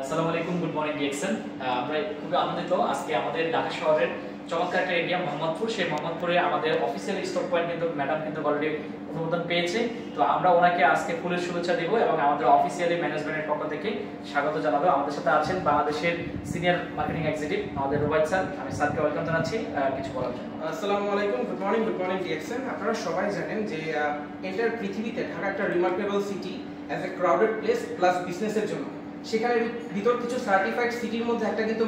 আসসালামু আলাইকুম, good morning DXN. আমরা খুবই আনন্দিত আজকে আমাদের ঢাকা শহরের চমৎকার একটা এরিয়া মোহাম্মদপুর। সেই মোহাম্মদপুরে আমাদের অফিসিয়াল স্টক পয়েন্ট কিন্তু ম্যাডাম কিন্তু অলরেডি অনুমোদন পেয়েছে। তো আমরা ওনাকে আজকে ফুলের শুভেচ্ছা দিব এবং আমাদের অফিসিয়ালি ম্যানেজমেন্টের পক্ষ থেকে স্বাগত জানাবো। আমাদের সাথে আছেন বাংলাদেশের সিনিয়র মার্কেটিং এক্সিকিউটিভ আমাদের রুবাইদ স্যার। আমি স্যারকে ওয়েলকাম জানাচ্ছি কিছু বলার জন্য। আসসালামু আলাইকুম, গুড মর্নিং ডিএক্সএন। আপনারা সবাই জানেন যে এন্টার পৃথিবীতে ঢাকা একটা remarkable city as a crowded place plus বিজনেসের জন্য। সেখানে ভিতর কিছু সার্টিফাইড সিটির মধ্যে একটা কিন্তু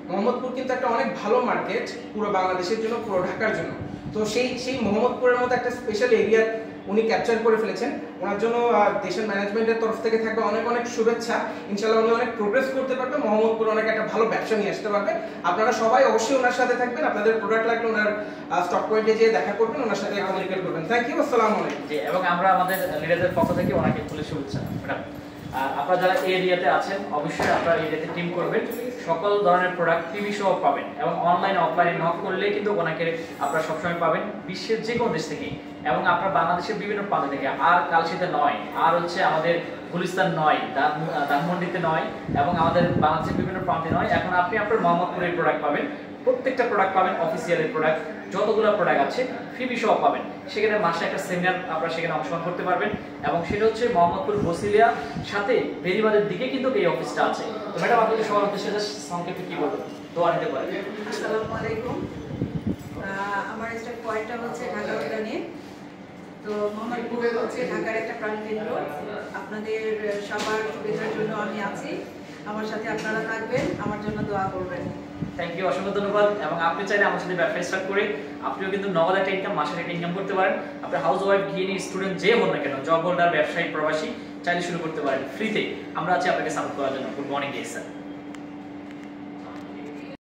মোহাম্মদপুর কিন্তু একটা অনেক ভালো মার্কেট পুরো বাংলাদেশের জন্য, পুরো ঢাকার জন্য। তো সেই মোহাম্মদপুরের মতো একটা স্পেশাল এরিয়া উনি ক্যাপচার করে ফেলেছেন। ওনার জন্য দেশের ম্যানেজমেন্টের তরফ থেকে থাকবে অনেক অনেক শুভেচ্ছা। ইনশাআল্লাহ উনি অনেক প্রোগ্রেস করতে পারবে, মোহাম্মদপুর অনেক একটা ভালো ব্যবসা নিয়ে আসতে পারবে। আপনারা সবাই অবশ্যই ওনার সাথে থাকবেন, আপনাদের প্রোডাক্ট লাগলে ওনার স্টক পয়েন্টে যেয়ে দেখা করবেন, ওনার সাথে কমিউনিকেট করবেন। থ্যাংক ইউ, আসসালামু আলাইকুম। জি, এবং আমরা আমাদের লিডারদের পক্ষ থেকে ওনাকে ফুলের শুভেচ্ছা ম্যাডাম। আর আপনারা যারা এই এরিয়াতে আছেন অবশ্যই আপনারা এরিয়াতে টিম করবেন, সকল ধরনের প্রোডাক্ট টিভি সহ পাবেন এবং অনলাইন অফলাইনে নক করলে কিন্তু ওনাকে আপনারা সবসময় পাবেন বিশ্বের যে কোনো দেশ থেকে এবং আপনার বাংলাদেশের বিভিন্ন প্রান্ত থেকে। আর কালশিতে নয়, আর হচ্ছে আমাদের গুলিস্তান নয়, ধানমন্ডিতে নয় এবং আমাদের বাংলাদেশের বিভিন্ন প্রান্তে নয়। এখন আপনি আপনার মোহাম্মদপুরের প্রোডাক্ট পাবেন, প্রত্যেকটা প্রোডাক্ট পাবেন, অফিসিয়ালের প্রোডাক্ট যতগুলো প্রোডাক্ট আছে ফ্রি সহ পাবেন। সেখানে মাসে একটা সেমিনার আপনারা সেখানে অংশগ্রহণ করতে পারবেন এবং সেটা হচ্ছে মোহাম্মদপুর বসিলিয়া সাথে বেরিবাদের দিকে কিন্তু এই অফিসটা আছে। তো ম্যাডাম আপনাদের সবার উদ্দেশ্যে সংক্ষেপে কি বলবেন, দোয়া নিতে পারেন। আসসালামু আলাইকুম। আমার স্টক পয়েন্টটা হচ্ছে ঢাকা উদ্যানে। তো মোহাম্মদপুর হচ্ছে ঢাকার একটা প্রাণকেন্দ্র। আপনাদের সবার সুবিধার জন্য আমি আছি, আমার সাথে আপনারা থাকবেন, আমার জন্য দোয়া করবেন। থ্যাংক ইউ, অসংখ্য ধন্যবাদ। এবং আপনি চাইলে আমার সাথে ব্যবসা স্টার্ট করে আপনিও কিন্তু নগদ একটা ইনকাম, মাসের একটা ইনকাম করতে পারেন। আপনি হাউস ওয়াইফ, গৃহিণী, স্টুডেন্ট যে হন না কেন, জব হোল্ডার, ব্যবসায়ী, প্রবাসী চাইলে শুরু করতে পারেন ফ্রিতে। আমরা আছি আপনাকে সাপোর্ট করার জন্য। Good morning sir.